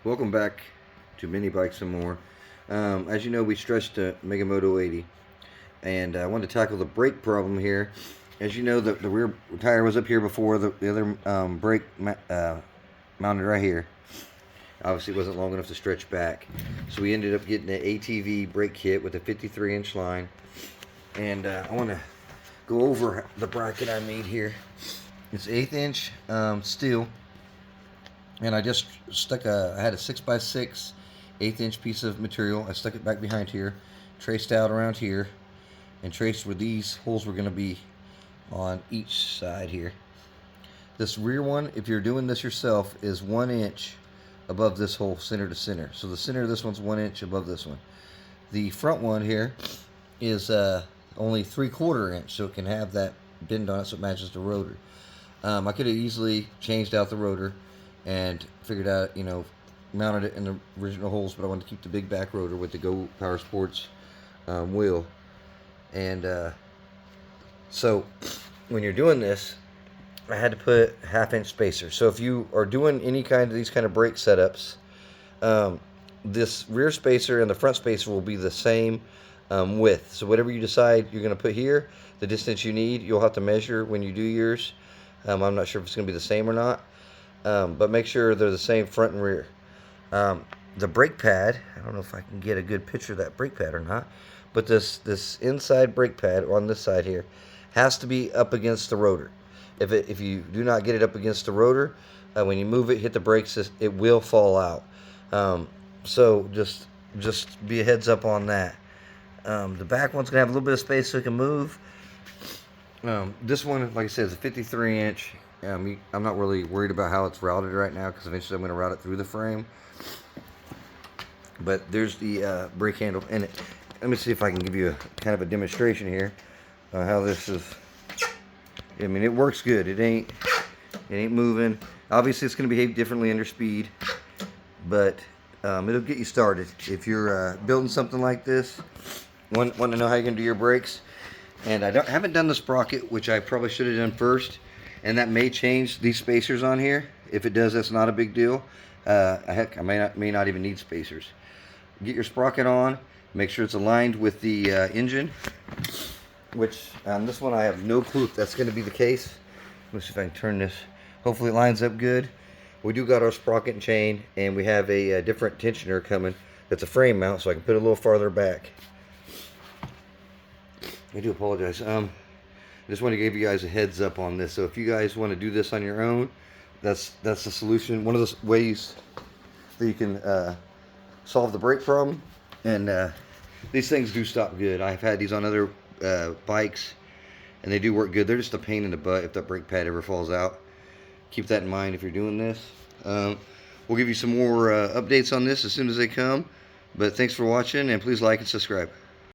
Welcome back to Mini Bikes and More. As you know, we stretched a Mega Moto 80, and I wanted to tackle the brake problem here. As you know, the rear tire was up here before, the other brake mounted right here. Obviously, it wasn't long enough to stretch back, so we ended up getting an ATV brake kit with a 53-inch line. And I want to go over the bracket I made here. It's 1/8 inch steel. And I just stuck I had a 6x6 1/8 inch piece of material. I stuck it back behind here, traced out around here, and traced where these holes were going to be on each side here. This rear one, if you're doing this yourself, is 1 inch above this hole, center to center. So the center of this one's 1 inch above this one. The front one here is only 3/4 inch, so it can have that bend on it so it matches the rotor. I could have easily changed out the rotor and figured out, mounted it in the original holes, but I wanted to keep the big back rotor with the Go Power Sports wheel. And so when you're doing this, I had to put 1/2 inch spacer. So if you are doing any kind of these kind of brake setups, this rear spacer and the front spacer will be the same width. So whatever you decide you're going to put here, the distance you need, you'll have to measure when you do yours. I'm not sure if it's going to be the same or not. But make sure they're the same front and rear. The brake pad, I don't know if I can get a good picture of that brake pad or not, but this inside brake pad on this side here has to be up against the rotor. If you do not get it up against the rotor, when you move it, hit the brakes, it will fall out. So just be a heads up on that. The back one's gonna have a little bit of space so it can move. This one, like I said, is a 53-inch. I'm not really worried about how it's routed right now because eventually I'm going to route it through the frame. But there's the brake handle. And let me see if I can give you kind of a demonstration here on how this is. I mean, it works good. It ain't moving. Obviously, it's going to behave differently under speed, but it'll get you started. If you're building something like this, want to know how you're going to do your brakes. And I haven't done the sprocket, which I probably should have done first. And that may change these spacers on here. If it does, that's not a big deal. Heck, I may not even need spacers. Get your sprocket on. Make sure it's aligned with the engine. Which, on this one, I have no clue if that's going to be the case. Let's see if I can turn this. Hopefully it lines up good. We do got our sprocket and chain. And we have a different tensioner coming. That's a frame mount, so I can put it a little farther back. I do apologize. I just want to give you guys a heads up on this. So if you guys want to do this on your own, that's the solution. One of the ways that you can solve the brake problem. And these things do stop good. I've had these on other bikes, and they do work good. They're just a pain in the butt if that brake pad ever falls out. Keep that in mind if you're doing this. We'll give you some more updates on this as soon as they come. But thanks for watching, and please like and subscribe.